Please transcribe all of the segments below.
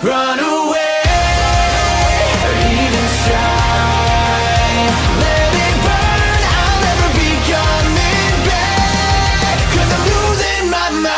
Run away, or even shine. Let it burn, I'll never be coming back, 'cause I'm losing my mind.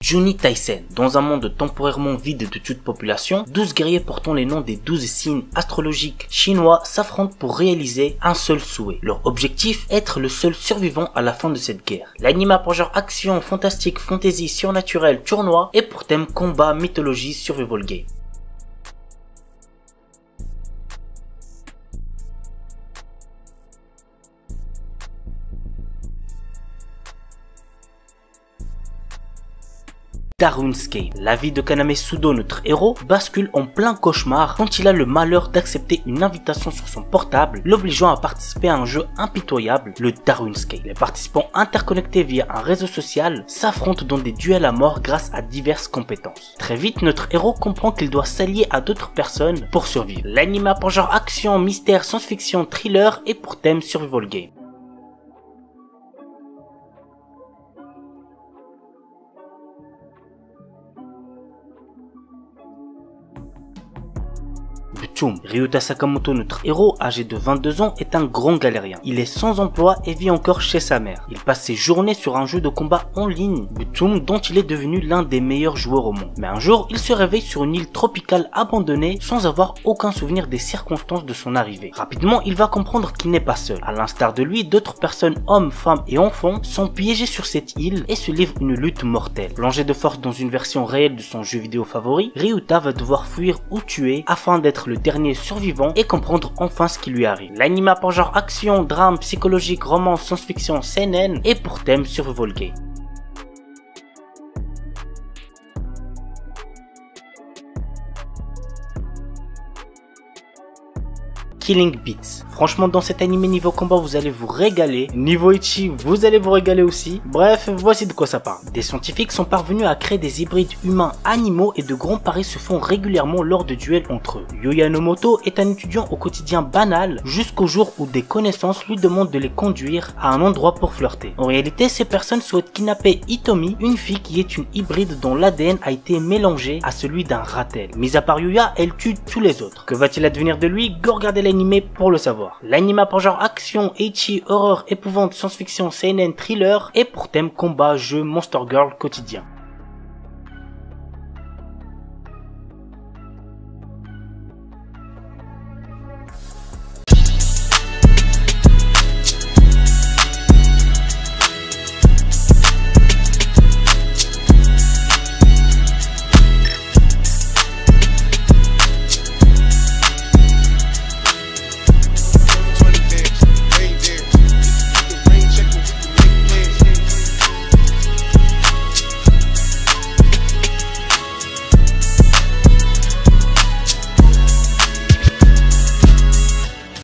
Juni Taisen. Dans un monde temporairement vide de toute population, 12 guerriers portant les noms des 12 signes astrologiques chinois s'affrontent pour réaliser un seul souhait. Leur objectif, être le seul survivant à la fin de cette guerre. L'anime a pour genre action, fantastique, fantasy, surnaturel, tournoi et pour thème combat, mythologie, survival game. Darunscape. La vie de Kaname Sudo, notre héros, bascule en plein cauchemar quand il a le malheur d'accepter une invitation sur son portable, l'obligeant à participer à un jeu impitoyable, le Darunscape. Les participants interconnectés via un réseau social s'affrontent dans des duels à mort grâce à diverses compétences. Très vite, notre héros comprend qu'il doit s'allier à d'autres personnes pour survivre. L'anime a pour genre action, mystère, science-fiction, thriller et pour thème survival game. Butoum. Ryuta Sakamoto, notre héros, âgé de 22 ans, est un grand galérien. Il est sans emploi et vit encore chez sa mère. Il passe ses journées sur un jeu de combat en ligne, Butoum, dont il est devenu l'un des meilleurs joueurs au monde. Mais un jour, il se réveille sur une île tropicale abandonnée sans avoir aucun souvenir des circonstances de son arrivée. Rapidement, il va comprendre qu'il n'est pas seul. À l'instar de lui, d'autres personnes, hommes, femmes et enfants, sont piégés sur cette île et se livrent une lutte mortelle. Plongé de force dans une version réelle de son jeu vidéo favori, Ryuta va devoir fuir ou tuer afin d'être le dernier survivant et comprendre enfin ce qui lui arrive. L'anime a pour genre action, drame, psychologique, romance, science-fiction, seinen et pour thème survival game. Killing Beats. Franchement, dans cet anime niveau combat, vous allez vous régaler. Niveau ecchi, vous allez vous régaler aussi. Bref, voici de quoi ça parle. Des scientifiques sont parvenus à créer des hybrides humains animaux et de grands paris se font régulièrement lors de duels entre eux. Yuya Nomoto est un étudiant au quotidien banal jusqu'au jour où des connaissances lui demandent de les conduire à un endroit pour flirter. En réalité, ces personnes souhaitent kidnapper Hitomi, une fille qui est une hybride dont l'ADN a été mélangé à celui d'un ratel. Mis à part Yuya, elle tue tous les autres. Que va-t-il advenir de lui? Go regarder l'anime pour le savoir. L'anime a pour genre action, ecchi, horreur, épouvante, science-fiction, seinen, thriller et pour thème combat, jeu, monster girl quotidien.